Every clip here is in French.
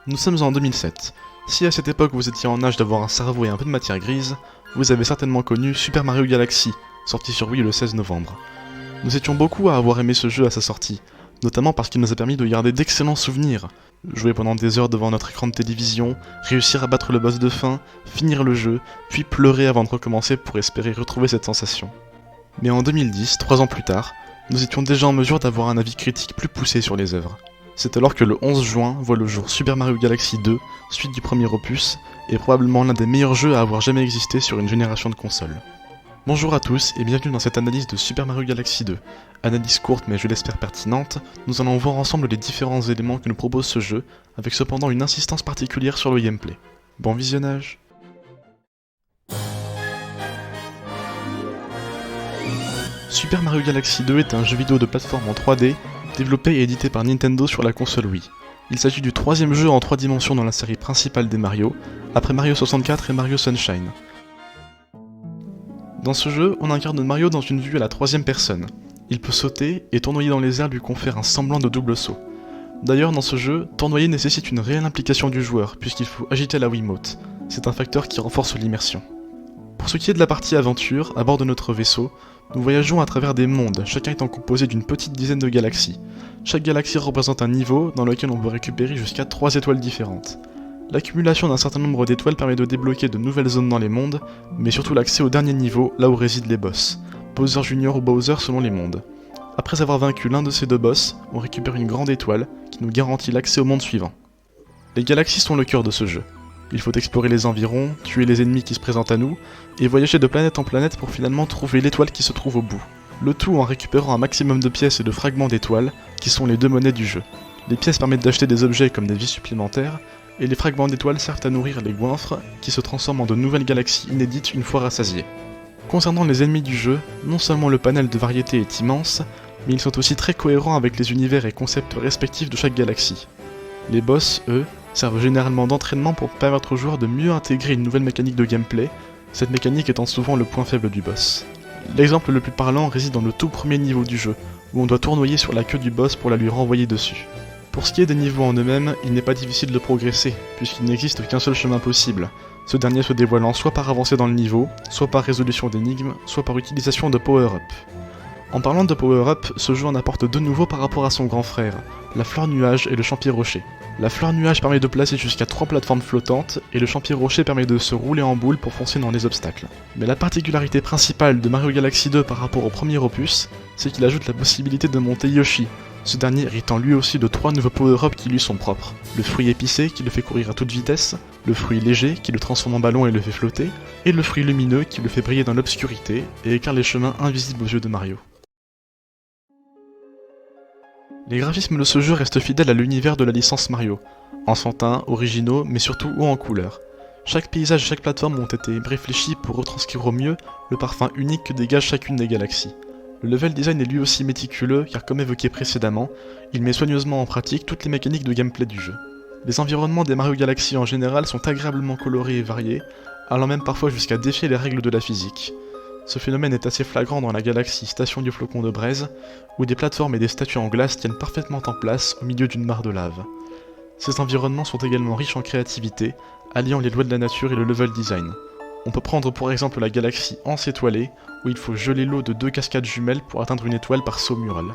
Nous sommes en 2007. Si à cette époque vous étiez en âge d'avoir un cerveau et un peu de matière grise, vous avez certainement connu Super Mario Galaxy, sorti sur Wii le 16 novembre. Nous étions beaucoup à avoir aimé ce jeu à sa sortie, notamment parce qu'il nous a permis de garder d'excellents souvenirs. Jouer pendant des heures devant notre écran de télévision, réussir à battre le boss de fin, finir le jeu, puis pleurer avant de recommencer pour espérer retrouver cette sensation. Mais en 2010, 3 ans plus tard, nous étions déjà en mesure d'avoir un avis critique plus poussé sur les œuvres. C'est alors que le 11 juin voit le jour Super Mario Galaxy 2, suite du premier opus, et probablement l'un des meilleurs jeux à avoir jamais existé sur une génération de consoles. Bonjour à tous et bienvenue dans cette analyse de Super Mario Galaxy 2. Analyse courte mais je l'espère pertinente, nous allons voir ensemble les différents éléments que nous propose ce jeu, avec cependant une insistance particulière sur le gameplay. Bon visionnage. Super Mario Galaxy 2 est un jeu vidéo de plateforme en 3D, développé et édité par Nintendo sur la console Wii. Il s'agit du troisième jeu en 3 dimensions dans la série principale des Mario, après Mario 64 et Mario Sunshine. Dans ce jeu, on incarne Mario dans une vue à la troisième personne. Il peut sauter, et tournoyer dans les airs lui confère un semblant de double saut. D'ailleurs, dans ce jeu, tournoyer nécessite une réelle implication du joueur, puisqu'il faut agiter la Wiimote. C'est un facteur qui renforce l'immersion. Pour ce qui est de la partie aventure, à bord de notre vaisseau, nous voyageons à travers des mondes, chacun étant composé d'une petite dizaine de galaxies. Chaque galaxie représente un niveau dans lequel on peut récupérer jusqu'à 3 étoiles différentes. L'accumulation d'un certain nombre d'étoiles permet de débloquer de nouvelles zones dans les mondes, mais surtout l'accès au dernier niveau, là où résident les boss, Bowser Jr. ou Bowser selon les mondes. Après avoir vaincu l'un de ces deux boss, on récupère une grande étoile qui nous garantit l'accès au monde suivant. Les galaxies sont le cœur de ce jeu. Il faut explorer les environs, tuer les ennemis qui se présentent à nous, et voyager de planète en planète pour finalement trouver l'étoile qui se trouve au bout. Le tout en récupérant un maximum de pièces et de fragments d'étoiles, qui sont les deux monnaies du jeu. Les pièces permettent d'acheter des objets comme des vies supplémentaires, et les fragments d'étoiles servent à nourrir les goinfres, qui se transforment en de nouvelles galaxies inédites une fois rassasiées. Concernant les ennemis du jeu, non seulement le panel de variété est immense, mais ils sont aussi très cohérents avec les univers et concepts respectifs de chaque galaxie. Les boss, eux, servent généralement d'entraînement pour permettre aux joueurs de mieux intégrer une nouvelle mécanique de gameplay, cette mécanique étant souvent le point faible du boss. L'exemple le plus parlant réside dans le tout premier niveau du jeu, où on doit tournoyer sur la queue du boss pour la lui renvoyer dessus. Pour ce qui est des niveaux en eux-mêmes, il n'est pas difficile de progresser, puisqu'il n'existe qu'un seul chemin possible, ce dernier se dévoilant soit par avancée dans le niveau, soit par résolution d'énigmes, soit par utilisation de power-up. En parlant de power-up, ce jeu en apporte deux nouveaux par rapport à son grand frère, la fleur nuage et le champier rocher. La fleur nuage permet de placer jusqu'à 3 plateformes flottantes, et le champier rocher permet de se rouler en boule pour foncer dans les obstacles. Mais la particularité principale de Mario Galaxy 2 par rapport au premier opus, c'est qu'il ajoute la possibilité de monter Yoshi, ce dernier héritant lui aussi de 3 nouveaux power-ups qui lui sont propres. Le fruit épicé qui le fait courir à toute vitesse, le fruit léger qui le transforme en ballon et le fait flotter, et le fruit lumineux qui le fait briller dans l'obscurité et éclaire les chemins invisibles aux yeux de Mario. Les graphismes de ce jeu restent fidèles à l'univers de la licence Mario, enfantins, originaux, mais surtout hauts en couleurs. Chaque paysage et chaque plateforme ont été réfléchis pour retranscrire au mieux le parfum unique que dégage chacune des galaxies. Le level design est lui aussi méticuleux car comme évoqué précédemment, il met soigneusement en pratique toutes les mécaniques de gameplay du jeu. Les environnements des Mario Galaxy en général sont agréablement colorés et variés, allant même parfois jusqu'à défier les règles de la physique. Ce phénomène est assez flagrant dans la galaxie Station du Flocon de Braise, où des plateformes et des statues en glace tiennent parfaitement en place au milieu d'une mare de lave. Ces environnements sont également riches en créativité, alliant les lois de la nature et le level design. On peut prendre pour exemple la galaxie Anse étoilée, où il faut geler l'eau de 2 cascades jumelles pour atteindre une étoile par saut mural.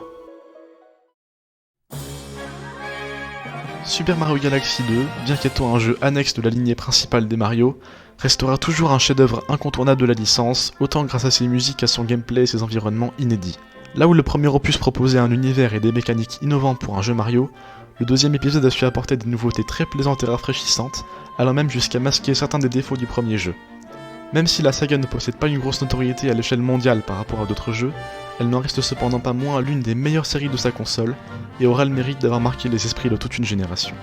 Super Mario Galaxy 2, bien qu'étant un jeu annexe de la lignée principale des Mario, restera toujours un chef-d'œuvre incontournable de la licence, autant grâce à ses musiques qu'à son gameplay et ses environnements inédits. Là où le premier opus proposait un univers et des mécaniques innovants pour un jeu Mario, le deuxième épisode a su apporter des nouveautés très plaisantes et rafraîchissantes, allant même jusqu'à masquer certains des défauts du premier jeu. Même si la saga ne possède pas une grosse notoriété à l'échelle mondiale par rapport à d'autres jeux, elle n'en reste cependant pas moins l'une des meilleures séries de sa console, et aura le mérite d'avoir marqué les esprits de toute une génération.